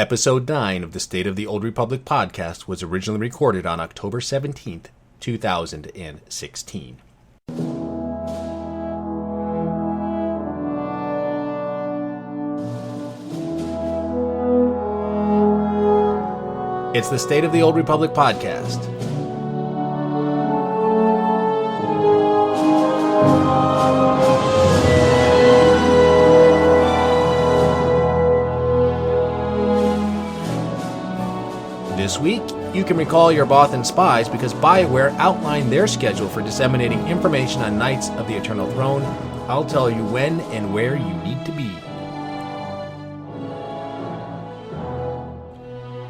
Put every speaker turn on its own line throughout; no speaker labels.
Episode 9 of the State of the Old Republic podcast was originally recorded on October 17th, 2016. It's the State of the Old Republic podcast. This week, you can recall your Bothan spies because BioWare outlined their schedule for disseminating information on Knights of the Eternal Throne. I'll tell you when and where you need to be.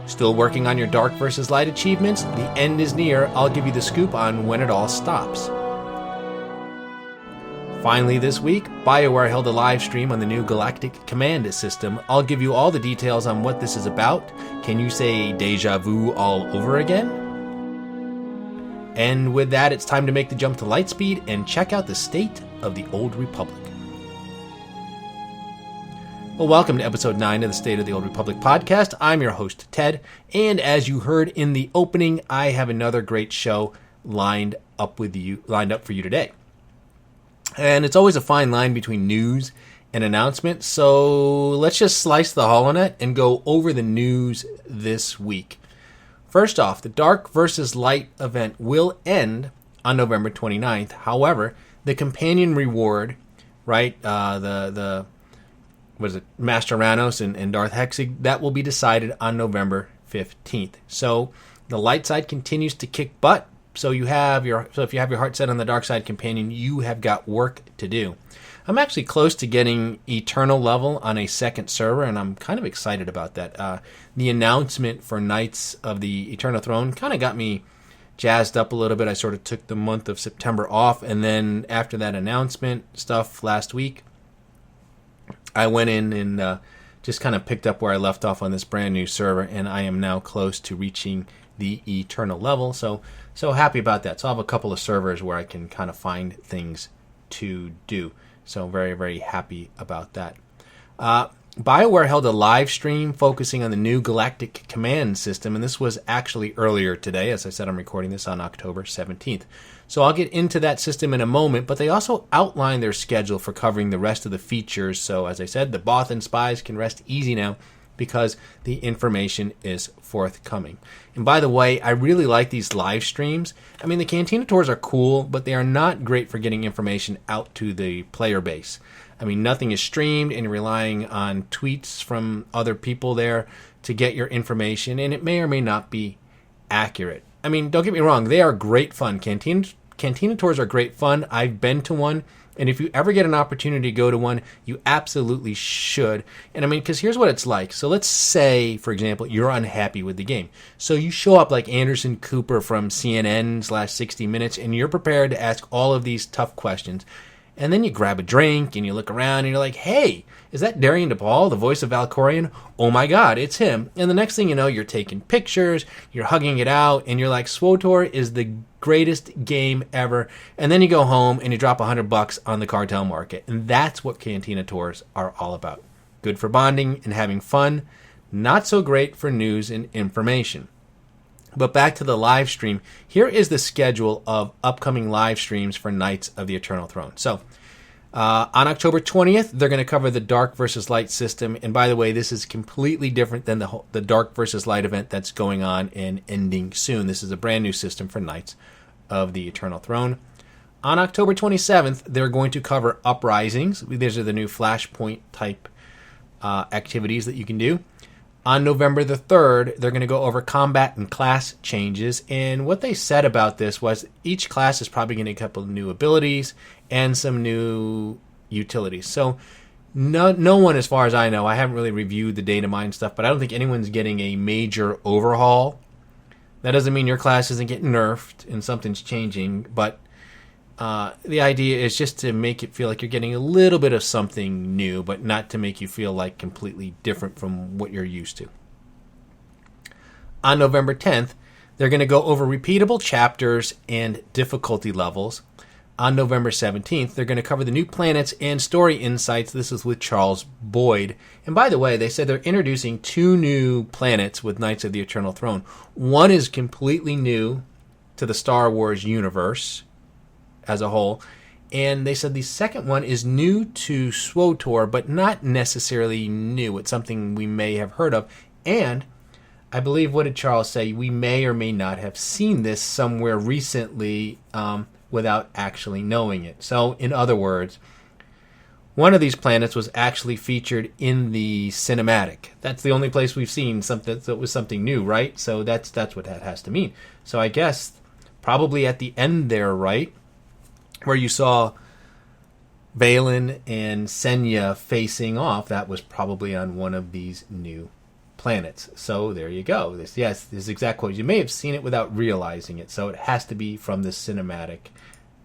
Still working on your Dark vs. Light achievements? The end is near. I'll give you the scoop on when it all stops. Finally this week, BioWare held a live stream on the new Galactic Command System. I'll give you all the details on what this is about. Can you say deja vu all over again? And with that, it's time to make the jump to Lightspeed and check out the State of the Old Republic. Well, welcome to episode 9 of the State of the Old Republic podcast. I'm your host, Ted, and as you heard in the opening, I have another great show lined up for you today. And it's always a fine line between news and announcement, so let's just slice the HoloNet and go over the news this week. First off, the Dark vs. Light event will end on November 29th. However, the companion reward, right, Master Ranos and Darth Hexig, that will be decided on November 15th. So the light side continues to kick butt. So if you have your heart set on the dark side companion, you have got work to do. I'm actually close to getting Eternal level on a second server, and I'm kind of excited about that. The announcement for Knights of the Eternal Throne kind of got me jazzed up a little bit. I sort of took the month of September off, and then after that announcement stuff last week, I went in and just kind of picked up where I left off on this brand new server, and I am now close to reaching the Eternal level. So happy about that. So I'll have a couple of servers where I can kind of find things to do. So very, very happy about that. BioWare held a live stream focusing on the new Galactic Command System, and this was actually earlier today. As I said, I'm recording this on October 17th. So I'll get into that system in a moment, but they also outlined their schedule for covering the rest of the features. So as I said, the Bothan spies can rest easy now because the information is forthcoming. And by the way, I really like these live streams. I mean, the Cantina tours are cool, but they are not great for getting information out to the player base. I mean, nothing is streamed, and you're relying on tweets from other people there to get your information, and it may or may not be accurate. I mean, don't get me wrong, they are great fun. Cantina tours are great fun. I've been to one. And if you ever get an opportunity to go to one, you absolutely should. And I mean, because here's what it's like. So let's say, for example, you're unhappy with the game. So you show up like Anderson Cooper from CNN/60 Minutes, and you're prepared to ask all of these tough questions. And then you grab a drink, and you look around, and you're like, hey, is that Darian DePaul, the voice of Valkorion? Oh my God, it's him. And the next thing you know, you're taking pictures, you're hugging it out, and you're like, SWTOR is the greatest game ever. And then you go home and you drop $100 on the cartel market. And that's what Cantina tours are all about. Good for bonding and having fun. Not so great for news and information. But back to the live stream. Here is the schedule of upcoming live streams for Knights of the Eternal Throne. So on October 20th, they're going to cover the Dark vs. Light system. And by the way, this is completely different than the Dark vs. Light event that's going on and ending soon. This is a brand new system for Knights of the Eternal Throne. On October 27th, they're going to cover Uprisings. These are the new Flashpoint type activities that you can do. On November the 3rd, they're going to go over combat and class changes. And what they said about this was each class is probably going to get a couple of new abilities and some new utilities. So no one, as far as I know, I haven't really reviewed the data mine stuff, but I don't think anyone's getting a major overhaul. That doesn't mean your class isn't getting nerfed and something's changing, but the idea is just to make it feel like you're getting a little bit of something new, but not to make you feel like completely different from what you're used to. On November 10th, they're going to go over repeatable chapters and difficulty levels. on November 17th. They're going to cover the new planets and story insights. This is with Charles Boyd. And by the way, they said they're introducing 2 new planets with Knights of the Eternal Throne. One is completely new to the Star Wars universe as a whole. And they said the second one is new to SWTOR, but not necessarily new. It's something we may have heard of. And I believe, what did Charles say? We may or may not have seen this somewhere recently without actually knowing it. So, in other words, one of these planets was actually featured in the cinematic. That's the only place we've seen something that was something new, right? So that's what that has to mean. So I guess probably at the end there, right, where you saw Valen and Senya facing off, that was probably on one of these new planets. So there you go. This is exact quote. You may have seen it without realizing it. So it has to be from the cinematic.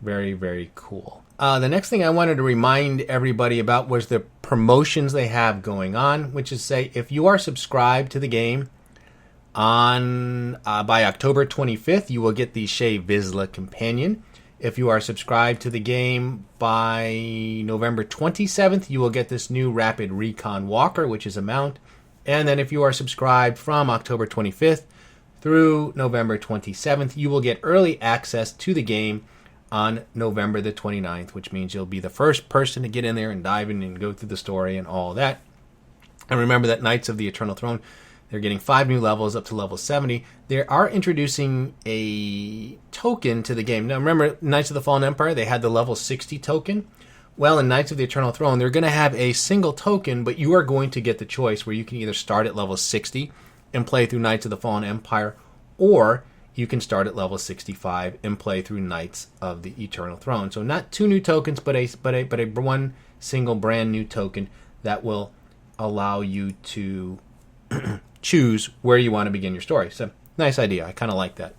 Very, very cool. The next thing I wanted to remind everybody about was the promotions they have going on, which is, say, if you are subscribed to the game on by October 25th, you will get the Shea Vizsla Companion. If you are subscribed to the game by November 27th, you will get this new Rapid Recon Walker, which is a mount. And then if you are subscribed from October 25th through November 27th, you will get early access to the game on November the 29th, which means you'll be the first person to get in there and dive in and go through the story and all that. And remember that Knights of the Eternal Throne, they're getting 5 new levels up to level 70. They are introducing a token to the game. Now remember, Knights of the Fallen Empire, they had the level 60 token. Well, in Knights of the Eternal Throne, they're going to have a single token, but you are going to get the choice where you can either start at level 60 and play through Knights of the Fallen Empire, or you can start at level 65 and play through Knights of the Eternal Throne. So not 2 new tokens, but a one single brand new token that will allow you to choose where you want to begin your story. So nice idea. I kind of like that.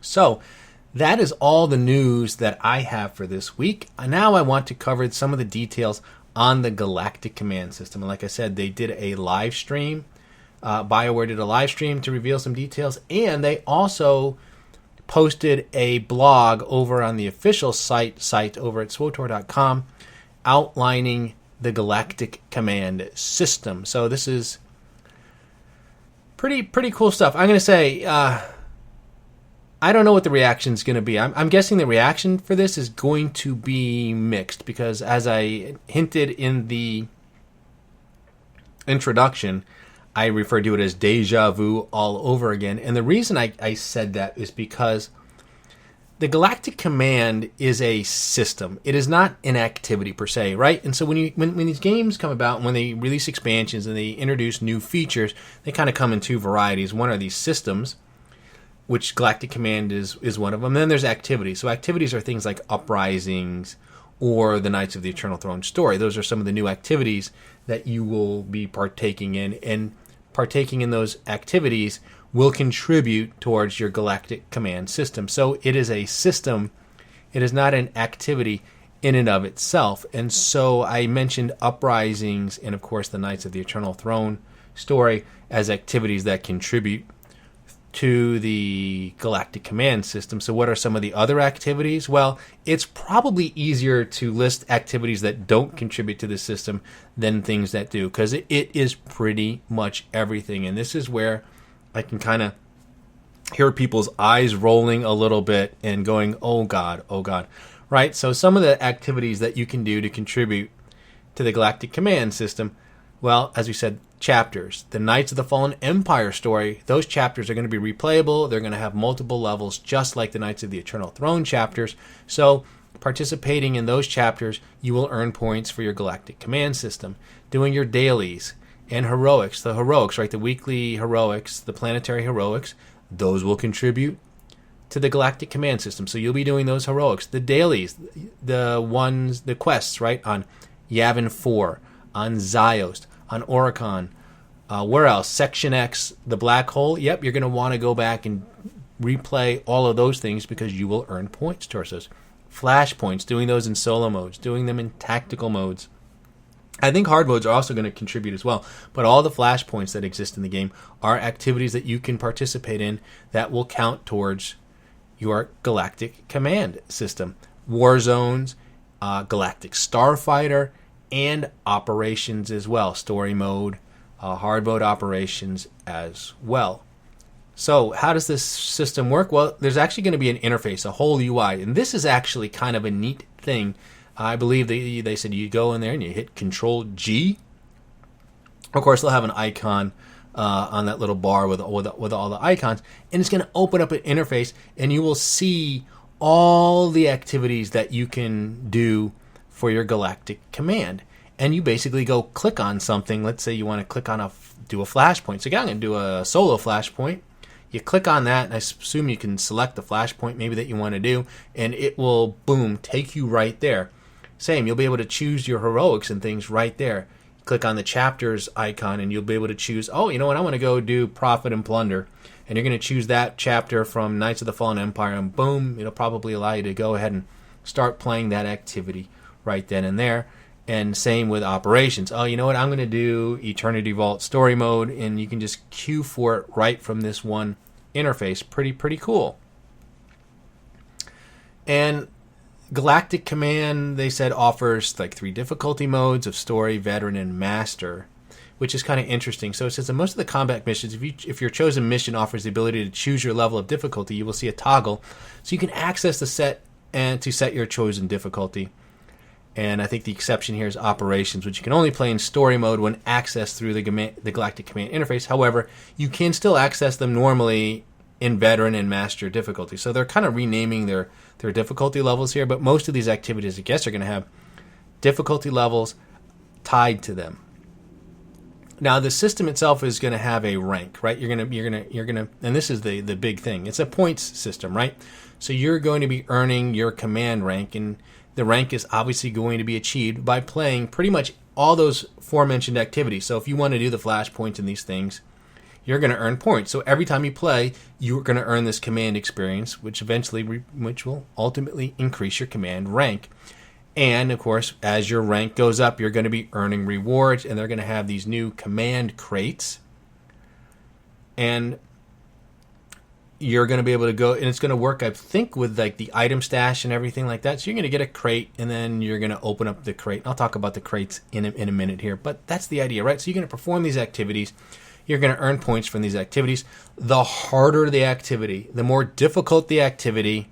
So that is all the news that I have for this week. Now I want to cover some of the details on the Galactic Command System. And like I said, they did a live stream. BioWare did a live stream to reveal some details. And they also posted a blog over on the official site over at SWTOR.com outlining the Galactic Command System. So this is pretty cool stuff. I'm going to say, I don't know what the reaction is going to be. I'm guessing the reaction for this is going to be mixed, because as I hinted in the introduction, I referred to it as deja vu all over again. And the reason I said that is because the Galactic Command is a system. It is not an activity per se, right? And so when these games come about, and when they release expansions and they introduce new features, they kind of come in 2 varieties. One are these systems, which Galactic Command is one of them. And then there's activities. So activities are things like Uprisings or the Knights of the Eternal Throne story. Those are some of the new activities that you will be partaking in. And partaking in those activities will contribute towards your Galactic Command System. So it is a system. It is not an activity in and of itself. And so I mentioned Uprisings and, of course, the Knights of the Eternal Throne story as activities that contribute to the Galactic Command System. So what are some of the other activities? Well, it's probably easier to list activities that don't contribute to the system than things that do, because it is pretty much everything. And this is where I can kind of hear people's eyes rolling a little bit and going, oh God, right? So some of the activities that you can do to contribute to the Galactic Command System, well, as we said, chapters. The Knights of the Fallen Empire story, those chapters are going to be replayable. They're going to have multiple levels, just like the Knights of the Eternal Throne chapters. So participating in those chapters, you will earn points for your Galactic Command System. Doing your dailies and heroics, the heroics, right, the weekly heroics, the planetary heroics, those will contribute to the Galactic Command System. So you'll be doing those heroics. The dailies, the quests, right, on Yavin 4, on Ziost, on Oricon, where else? Section X, the black hole. Yep, you're going to want to go back and replay all of those things, because you will earn points towards those. Flash points, doing those in solo modes, doing them in tactical modes. I think hard modes are also going to contribute as well, but all the flash points that exist in the game are activities that you can participate in that will count towards your Galactic Command System. War Zones, Galactic Starfighter, and operations as well. Story mode, hard mode operations as well. So how does this system work? Well, there's actually going to be an interface, a whole UI. And this is actually kind of a neat thing. I believe they said you go in there and you hit Control G. Of course, they'll have an icon on that little bar with all the icons. And it's going to open up an interface, and you will see all the activities that you can do for your Galactic Command. And you basically go click on something. Let's say you want to click on do a flashpoint. So I'm going to do a solo flashpoint. You click on that, and I assume you can select the flashpoint maybe that you want to do, and it will, boom, take you right there. Same, you'll be able to choose your heroics and things right there. Click on the chapters icon, and you'll be able to choose, oh, you know what, I want to go do Profit and Plunder. And you're going to choose that chapter from Knights of the Fallen Empire, and boom, it'll probably allow you to go ahead and start playing that activity right then and there. And same with operations. Oh, you know what? I'm going to do Eternity Vault story mode, and you can just queue for it right from this one interface. Pretty cool. And Galactic Command, they said, offers like 3 difficulty modes of story, veteran, and master, which is kind of interesting. So it says that most of the combat missions, if your chosen mission offers the ability to choose your level of difficulty, you will see a toggle, so you can access the set and to set your chosen difficulty. And I think the exception here is operations, which you can only play in story mode when accessed through the Galactic Command interface. However, you can still access them normally in veteran and master difficulty. So they're kind of renaming their difficulty levels here, but most of these activities, I guess, are going to have difficulty levels tied to them. Now, the system itself is going to have a rank, right? You're going to, and this is the big thing. It's a points system, right? So you're going to be earning your command rank, and the rank is obviously going to be achieved by playing pretty much all those aforementioned activities. So if you want to do the flashpoints and these things, you're going to earn points. So every time you play, you're going to earn this command experience, which will ultimately increase your command rank. And of course, as your rank goes up, you're going to be earning rewards, and they're going to have these new command crates. And you're going to be able to go, and it's going to work, I think, with like the item stash and everything like that. So you're going to get a crate, and then you're going to open up the crate. I'll talk about the crates in a minute here, but that's the idea, right? So you're going to perform these activities. You're going to earn points from these activities. The harder the activity, the more difficult the activity,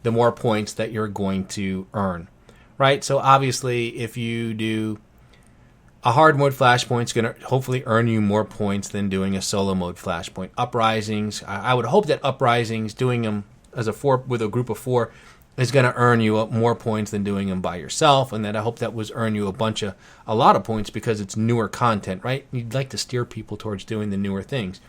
the more points that you're going to earn, right? So obviously, if you do a hard mode flashpoint, it's going to hopefully earn you more points than doing a solo mode flashpoint. Uprisings, I would hope that Uprisings, doing them as with a group of 4, is going to earn you more points than doing them by yourself, and that I hope that was earn you a lot of points because it's newer content, right? You'd like to steer people towards doing the newer things.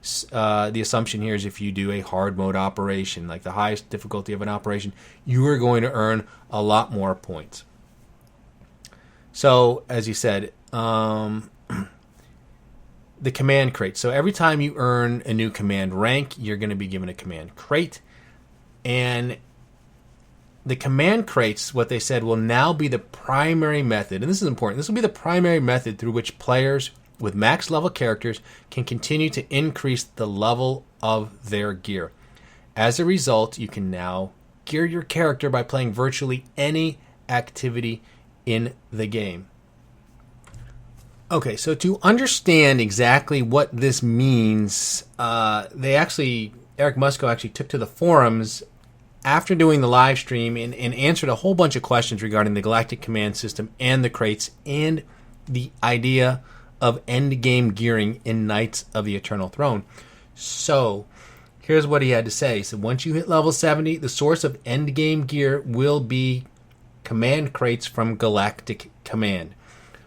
The assumption here is if you do a hard mode operation, like the highest difficulty of an operation, you are going to earn a lot more points. So, as you said, the command crate. So every time you earn a new command rank, you're going to be given a command crate. And the command crates, what they said, will now be the primary method. And this is important. This will be the primary method through which players with max level characters can continue to increase the level of their gear. As a result, you can now gear your character by playing virtually any activity in the game. Okay, so to understand exactly what this means, Eric Musko actually took to the forums after doing the live stream and answered a whole bunch of questions regarding the Galactic Command System and the crates and the idea of endgame gearing in Knights of the Eternal Throne. So here's what he had to say. So once you hit level 70, the source of endgame gear will be command crates from Galactic Command.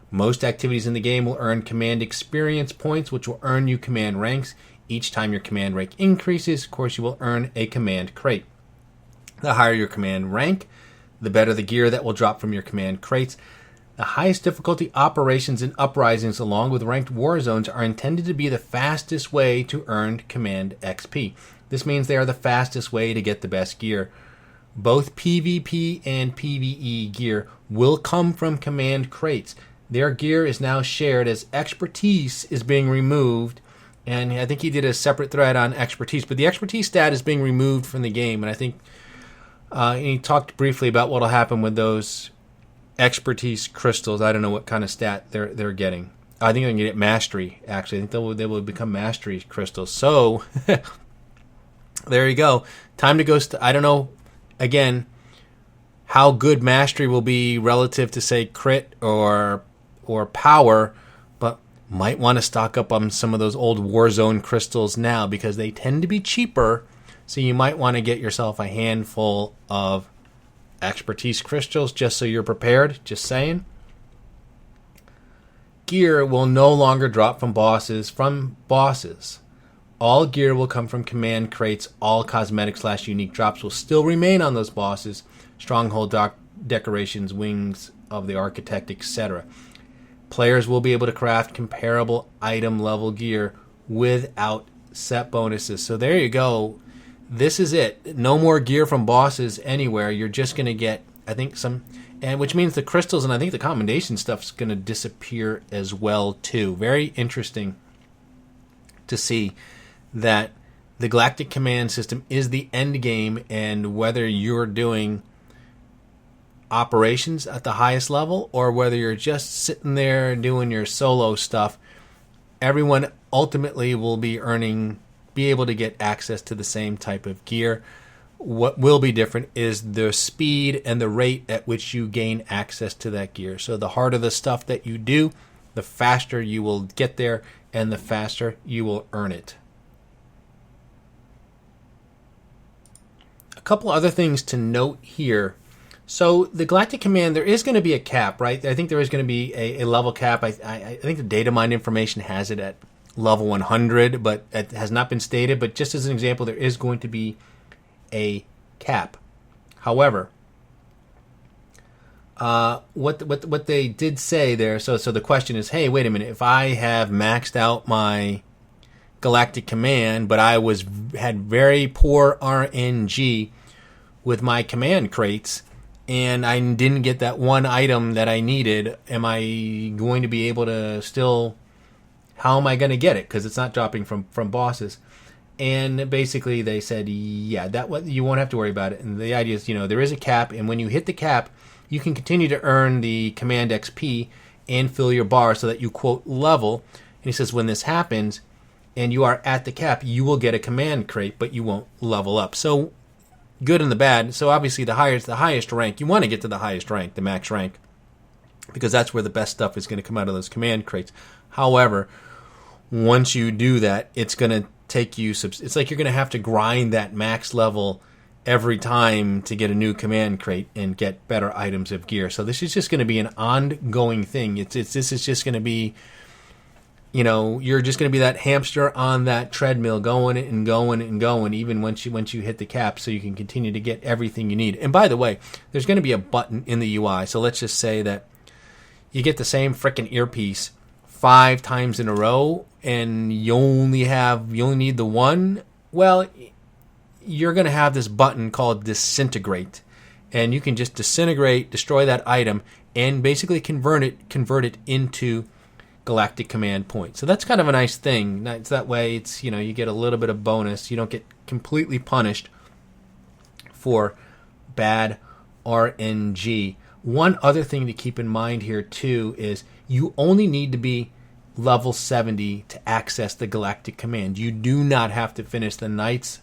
Most activities in the game will earn command experience points, which will earn you command ranks. Each time your command rank increases, of course, you will earn a command crate. The higher your command rank, the better the gear that will drop from your command crates. The highest difficulty operations and uprisings, along with ranked war zones, are intended to be the fastest way to earn command XP. This means they are the fastest way to get the best gear. Both PvP and PvE gear will come from command crates. Their gear is now shared as expertise is being removed And I think he did a separate thread on expertise, but the expertise stat is being removed from the game. And I think he talked briefly about what will happen with those expertise crystals. I don't know what kind of stat they're getting. I think they're going to get mastery, actually. I think they will become mastery crystals. So, there you go. Time to go. I don't know, again, how good mastery will be relative to, say, crit or power, but might want to stock up on some of those old Warzone crystals now because they tend to be cheaper. So you might want to get yourself a handful of expertise crystals just so you're prepared. Just saying. Gear will no longer drop from bosses. All gear will come from command crates. All cosmetic/unique drops will still remain on those bosses. Stronghold decorations, wings of the architect, etc. Players will be able to craft comparable item level gear without set bonuses. So there you go. This is it. No more gear from bosses anywhere. You're just going to get, I think, some, and which means the crystals and I think the commendation stuff's going to disappear as well too. Very interesting to see that the Galactic Command System is the end game, and whether you're doing operations at the highest level or whether you're just sitting there doing your solo stuff, everyone ultimately will be able to get access to the same type of gear. What will be different is the speed and the rate at which you gain access to that gear. So the harder the stuff that you do, the faster you will get there and the faster you will earn it. A couple other things to note here. So the Galactic Command, there is going to be a cap, right? I think there is going to be a level cap. I think the data mine information has it at level 100, but it has not been stated. But just as an example, there is going to be a cap. However, what they did say there, so the question is, hey, wait a minute, if I have maxed out my Galactic Command, but I had very poor RNG with my command crates, and I didn't get that one item that I needed, am I going to be able to still, how am I going to get it? Because it's not dropping from bosses. And basically they said, yeah, you won't have to worry about it. And the idea is, there is a cap, and when you hit the cap, you can continue to earn the command XP and fill your bar so that you, quote, level. And he says when this happens and you are at the cap, you will get a command crate, but you won't level up. So good and the bad. So obviously the highest rank, you want to get to the highest rank, the max rank, because that's where the best stuff is going to come out of those command crates. However, once you do that, it's going to take you, it's like you're going to have to grind that max level every time to get a new command crate and get better items of gear. So this is just going to be an ongoing thing. This is just going to be, you're just going to be that hamster on that treadmill going and going and going, even once you hit the cap, so you can continue to get everything you need. And by the way, there's going to be a button in the UI. So let's just say that you get the same frickin' earpiece 5 times in a row, and you only need the one. Well, you're going to have this button called disintegrate, and you can just destroy that item, and basically convert it into Galactic Command points. So that's kind of a nice thing. It's that way. It's you get a little bit of bonus. You don't get completely punished for bad RNG. One other thing to keep in mind here too is you only need to be level 70 to access the Galactic Command. You do not have to finish the Knights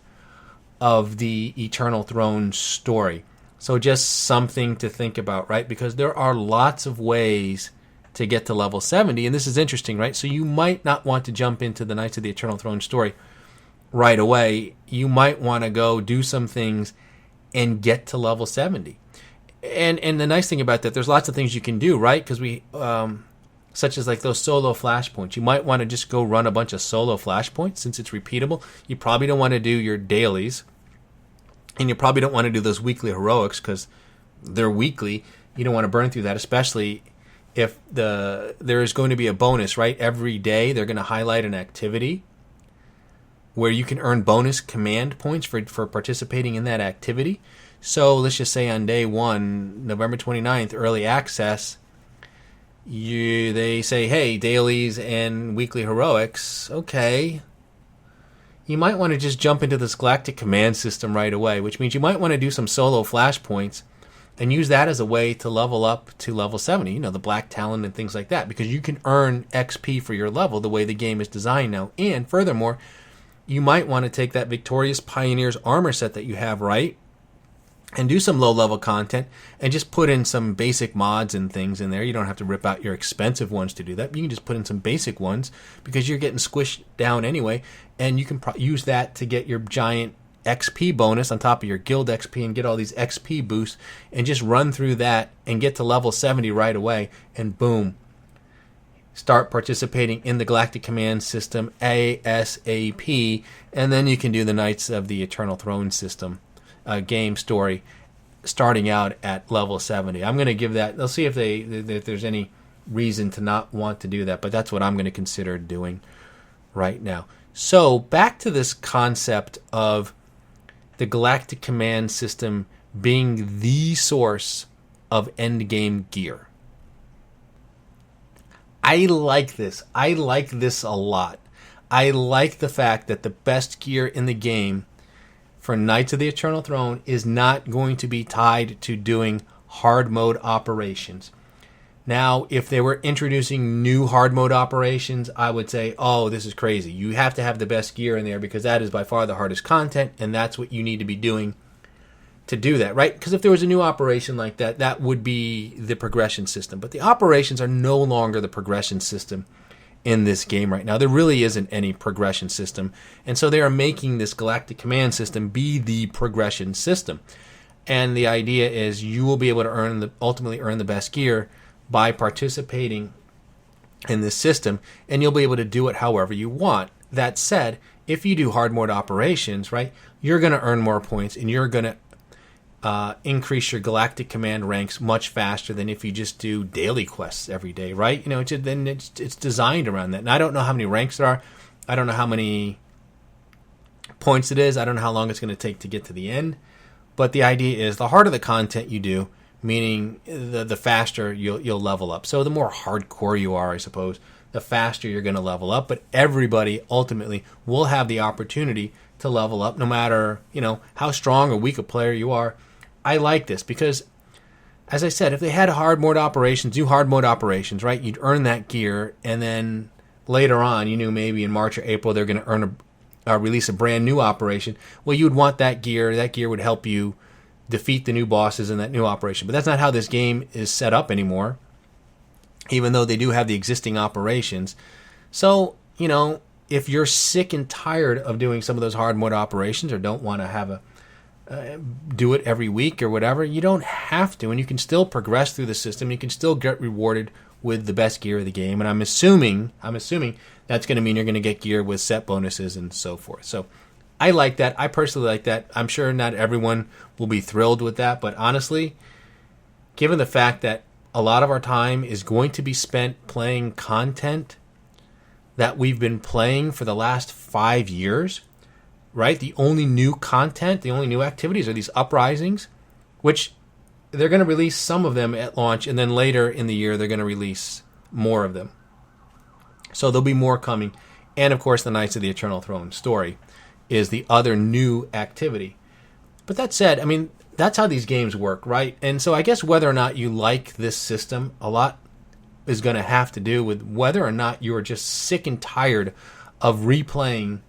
of the Eternal Throne story. So just something to think about, right? Because there are lots of ways to get to level 70, and this is interesting, right? So you might not want to jump into the Knights of the Eternal Throne story right away. You might want to go do some things and get to level 70. And the nice thing about that, there's lots of things you can do, right? Because such as like those solo flashpoints. You might want to just go run a bunch of solo flashpoints since it's repeatable. You probably don't want to do your dailies, and you probably don't want to do those weekly heroics because they're weekly. You don't want to burn through that, especially if there is going to be a bonus, right? Every day they're going to highlight an activity where you can earn bonus command points for participating in that activity. So let's just say on day 1, November 29th, early access, they say, hey, dailies and weekly heroics. Okay, you might want to just jump into this Galactic Command System right away, which means you might want to do some solo flashpoints and use that as a way to level up to level 70, the Black Talon and things like that, because you can earn XP for your level the way the game is designed now. And furthermore, you might want to take that Victorious Pioneers armor set that you have, right, and do some low-level content and just put in some basic mods and things in there. You don't have to rip out your expensive ones to do that. You can just put in some basic ones because you're getting squished down anyway, and you can use that to get your giant XP bonus on top of your guild XP and get all these XP boosts and just run through that and get to level 70 right away, and boom, start participating in the Galactic Command System ASAP, and then you can do the Knights of the Eternal Throne system game story starting out at level 70. I'm going to give that, they'll see if there's any reason to not want to do that, but that's what I'm going to consider doing right now. So back to this concept of the Galactic Command System being the source of endgame gear. I like this. I like this a lot. I like the fact that the best gear in the game for Knights of the Eternal Throne is not going to be tied to doing hard mode operations. Now, if they were introducing new hard mode operations, I would say, oh, this is crazy. You have to have the best gear in there because that is by far the hardest content, and that's what you need to be doing to do that, right? Because if there was a new operation like that, that would be the progression system. But the operations are no longer the progression system in this game right now. There really isn't any progression system. And so they are making this Galactic Command System be the progression system. And the idea is you will be able to ultimately earn the best gear by participating in this system, and you'll be able to do it however you want. That said, if you do hard mode operations, right, you're going to earn more points, and you're going to increase your Galactic Command ranks much faster than if you just do daily quests every day, right? It's designed around that. And I don't know how many ranks there are. I don't know how many points it is. I don't know how long it's going to take to get to the end. But the idea is the harder the content you do, meaning the faster you'll level up. So the more hardcore you are, I suppose, the faster you're going to level up. But everybody ultimately will have the opportunity to level up, no matter how strong or weak a player you are. I like this because, as I said, if they had hard mode operations, do hard mode operations, right? You'd earn that gear, and then later on, maybe in March or April they're going to release a brand new operation. Well, you would want that gear. That gear would help you defeat the new bosses in that new operation. But that's not how this game is set up anymore, even though they do have the existing operations. So, if you're sick and tired of doing some of those hard mode operations or don't want to have do it every week or whatever, you don't have to, and you can still progress through the system. You can still get rewarded with the best gear of the game, and I'm assuming that's going to mean you're going to get gear with set bonuses and so forth. So I like that. I personally like that. I'm sure not everyone will be thrilled with that, but honestly, given the fact that a lot of our time is going to be spent playing content that we've been playing for the last 5 years, right? The only new content, the only new activities are these uprisings, which they're going to release some of them at launch, and then later in the year they're going to release more of them. So there'll be more coming. And of course, the Knights of the Eternal Throne story is the other new activity. But that said, that's how these games work, right? And so I guess whether or not you like this system, a lot is going to have to do with whether or not you are just sick and tired of replaying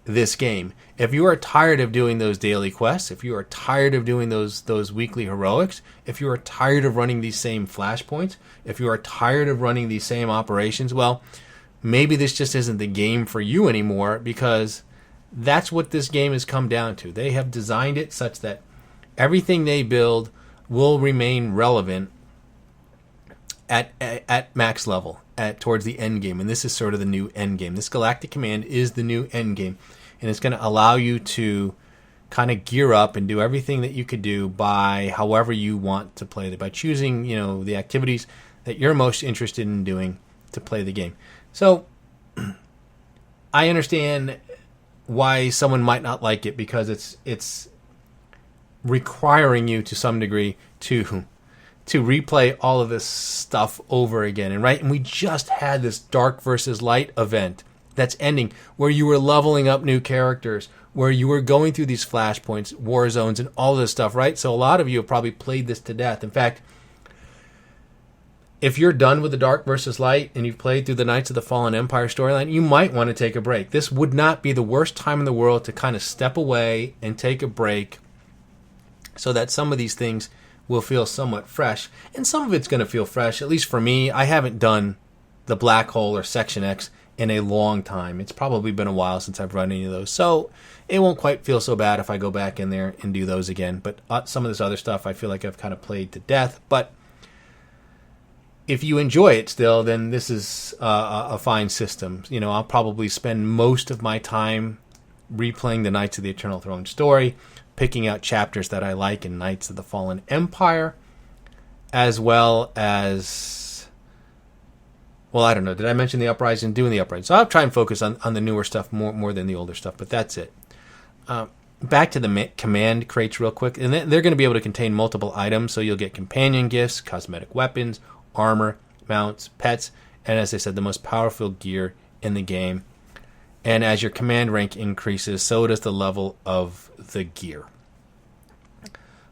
this game. If you are tired of doing those daily quests, if you are tired of doing those weekly heroics, if you are tired of running these same flashpoints, if you are tired of running these same operations, well, maybe this just isn't the game for you anymore, because that's what this game has come down to. They have designed it such that everything they build will remain relevant at max level, towards the end game. And this is sort of the new end game. This Galactic Command is the new end game. And it's going to allow you to kind of gear up and do everything that you could do by however you want to play it, by choosing, the activities that you're most interested in doing to play the game. So I understand why someone might not like it, because it's requiring you to some degree to replay all of this stuff over again. And we just had this Dark versus Light event that's ending, where you were leveling up new characters, where you were going through these flashpoints, war zones, and all this stuff, right? So a lot of you have probably played this to death. In fact, if you're done with the Dark versus Light and you've played through the Knights of the Fallen Empire storyline, you might want to take a break. This would not be the worst time in the world to kind of step away and take a break so that some of these things will feel somewhat fresh. And some of it's going to feel fresh, at least for me. I haven't done the Black Hole or Section X in a long time. It's probably been a while since I've run any of those. So it won't quite feel so bad if I go back in there and do those again. But some of this other stuff I feel like I've kind of played to death. But if you enjoy it still, then this is a fine system. You know, I'll probably spend most of my time replaying the Knights of the Eternal Throne story, picking out chapters that I like in Knights of the Fallen Empire, as well as, well, I don't know. Did I mention the Uprising? Doing the Uprising. So I'll try and focus on the newer stuff more than the older stuff, but that's it. Back to the command crates real quick. And they're going to be able to contain multiple items, so you'll get companion gifts, cosmetic weapons, armor, mounts, pets, and as I said, the most powerful gear in the game. And as your command rank increases, so does the level of the gear.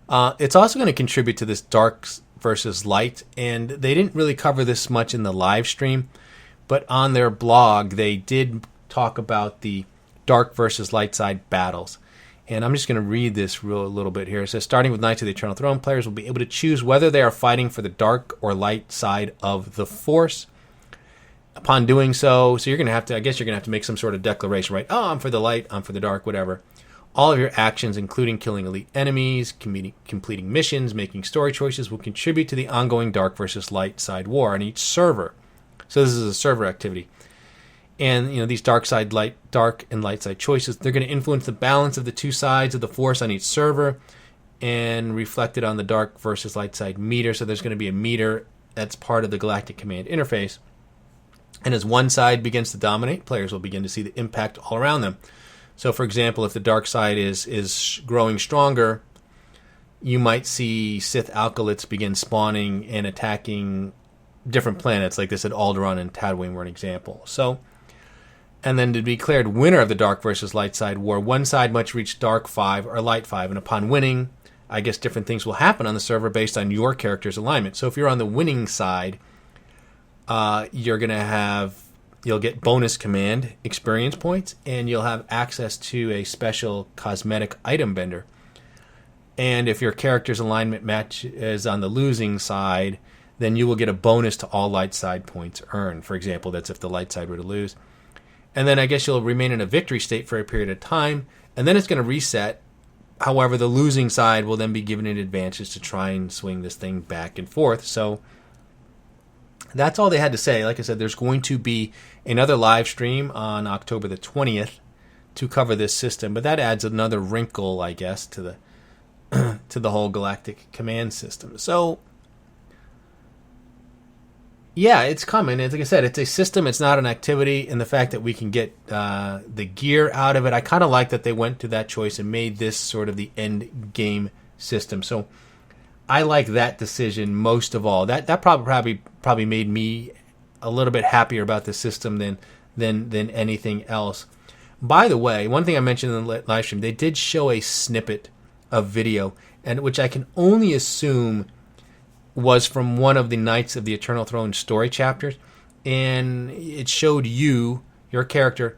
It's also going to contribute to this dark versus light, and they didn't really cover this much in the live stream, but on their blog they did talk about the dark versus light side battles. And I'm just going to read this a little bit here. It says, starting with Knights of the Eternal Throne, players will be able to choose whether they are fighting for the dark or light side of the Force. Upon doing so you're going to have to, I guess you're going to have to make some sort of declaration, right? Oh, I'm for the light, I'm for the dark, whatever. All of your actions, including killing elite enemies, completing missions, making story choices, will contribute to the ongoing dark versus light side war on each server. So this is a server activity. And, you know, these dark and light side choices, they're going to influence the balance of the two sides of the Force on each server and reflected on the dark versus light side meter. So there's going to be a meter that's part of the Galactic Command interface. And as one side begins to dominate, players will begin to see the impact all around them. So, for example, if the dark side is growing stronger, you might see Sith alkalids begin spawning and attacking different planets, like this at Alderaan and Tatooine were an example. So, and then to be declared winner of the dark versus light side war, one side must reach dark 5 or light 5. And upon winning, I guess different things will happen on the server based on your character's alignment. So if you're on the winning side, you'll get bonus command experience points, and you'll have access to a special cosmetic item vendor. And if your character's alignment match is on the losing side, then you will get a bonus to all light side points earned. For example, that's if the light side were to lose. And then I guess you'll remain in a victory state for a period of time, and then it's going to reset. However, the losing side will then be given an advantage to try and swing this thing back and forth. So that's all they had to say. Like I said, there's going to be another live stream on October the 20th to cover this system, but that adds another wrinkle, I guess, to the to the whole Galactic Command System. So yeah, it's coming. Like I said, it's a system. It's not an activity. And the fact that we can get the gear out of it, I kind of like that they went to that choice and made this sort of the end game system. So I like that decision most of all. That probably made me a little bit happier about the system than anything else. By the way, one thing I mentioned in the live stream, they did show a snippet of video, and which I can only assume was from one of the Knights of the Eternal Throne story chapters, and it showed your character,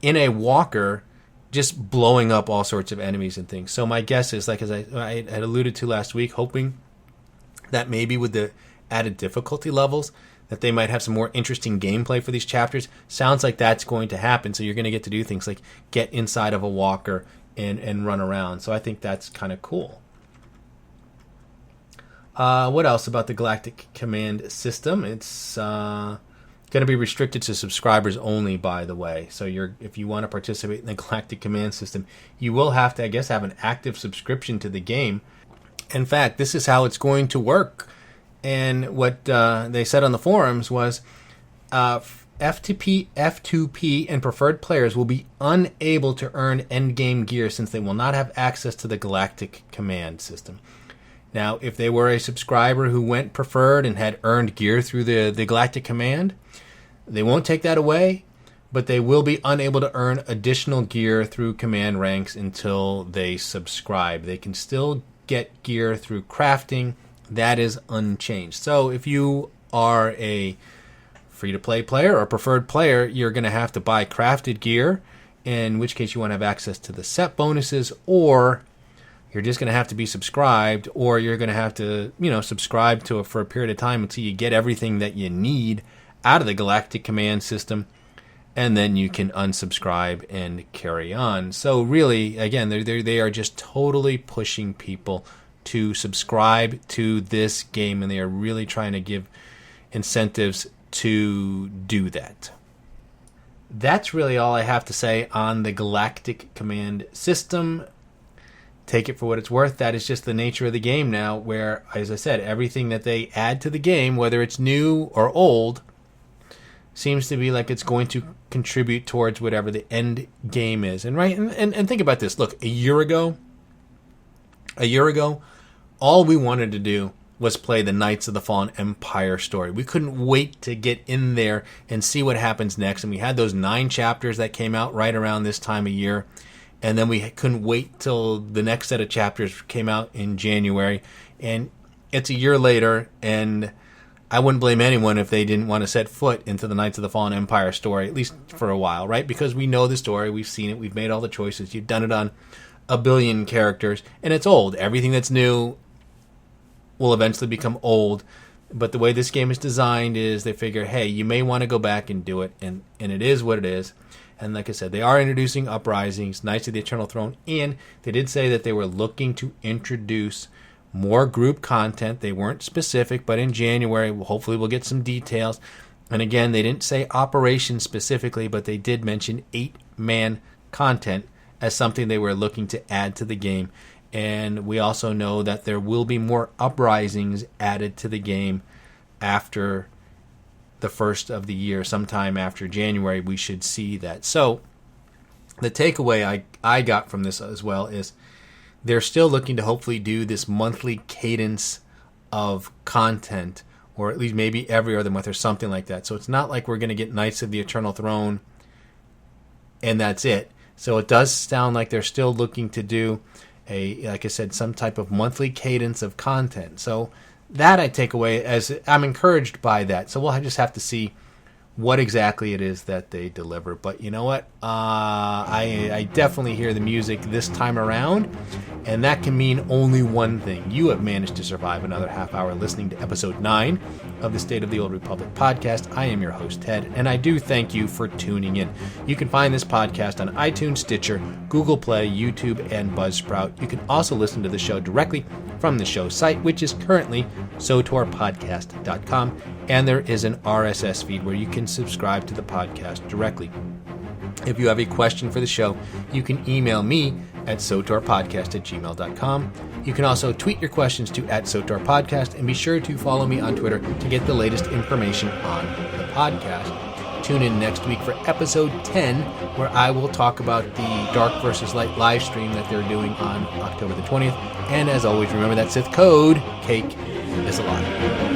in a walker, just blowing up all sorts of enemies and things. So my guess is, like as I had alluded to last week, hoping that maybe with the added difficulty levels, that they might have some more interesting gameplay for these chapters. Sounds like that's going to happen. So you're going to get to do things like get inside of a walker and run around. So I think that's kind of cool. What else about the Galactic Command System? It's going to be restricted to subscribers only, by the way. So if you want to participate in the Galactic Command System, you will have to, I guess, have an active subscription to the game. In fact, this is how it's going to work. And what they said on the forums was F2P and preferred players will be unable to earn endgame gear since they will not have access to the Galactic Command System. Now, if they were a subscriber who went preferred and had earned gear through the Galactic Command, they won't take that away, but they will be unable to earn additional gear through command ranks until they subscribe. They can still get gear through crafting. That is unchanged. So if you are a free-to-play player or preferred player, you're going to have to buy crafted gear, in which case you want to have access to the set bonuses, or you're just going to have to be subscribed, or you're going to have to, subscribe to it for a period of time until you get everything that you need out of the Galactic Command System, and then you can unsubscribe and carry on. So really, again, they are just totally pushing people to subscribe to this game, and they are really trying to give incentives to do that. That's really all I have to say on the Galactic Command System. Take it for what it's worth. That is just the nature of the game now, where, as I said, everything that they add to the game, whether it's new or old, seems to be like it's going to contribute towards whatever the end game is. And think about this. Look, a year ago, all we wanted to do was play the Knights of the Fallen Empire story. We couldn't wait to get in there and see what happens next. And we had those 9 chapters that came out right around this time of year. And then we couldn't wait till the next set of chapters came out in January. And it's a year later, and I wouldn't blame anyone if they didn't want to set foot into the Knights of the Fallen Empire story, at least for a while, right? Because we know the story, we've seen it, we've made all the choices, you've done it on a billion characters, and it's old. Everything that's new will eventually become old. But the way this game is designed is they figure, hey, you may want to go back and do it, and it is what it is. And like I said, they are introducing Uprisings, Knights of the Eternal Throne, and they did say that they were looking to introduce more group content. They weren't specific, but in January, hopefully we'll get some details. And again, they didn't say Operation specifically, but they did mention 8-man content as something they were looking to add to the game. And we also know that there will be more Uprisings added to the game after the first of the year. Sometime after January, we should see that. So the takeaway I got from this as well is they're still looking to hopefully do this monthly cadence of content, or at least maybe every other month or something like that. So it's not like we're going to get Knights of the Eternal Throne and that's it. So it does sound like they're still looking to do like I said, some type of monthly cadence of content. So that I take away as I'm encouraged by that. So we'll just have to see what exactly it is that they deliver. But you know what? I definitely hear the music this time around, and that can mean only one thing. You have managed to survive another half hour listening to episode 9 of the State of the Old Republic podcast. I am your host, Ted, and I do thank you for tuning in. You can find this podcast on iTunes, Stitcher, Google Play, YouTube, and Buzzsprout. You can also listen to the show directly from the show site, which is currently SOTORpodcast.com, and there is an RSS feed where you can subscribe to the podcast directly. If you have a question for the show, you can email me at sotorpodcast@gmail.com. You can also tweet your questions to @sotorpodcast, and be sure to follow me on Twitter to get the latest information on the podcast. Tune in next week for episode 10, where I will talk about the Dark vs. Light live stream that they're doing on October the 20th. And as always, remember that Sith code, cake is a lie.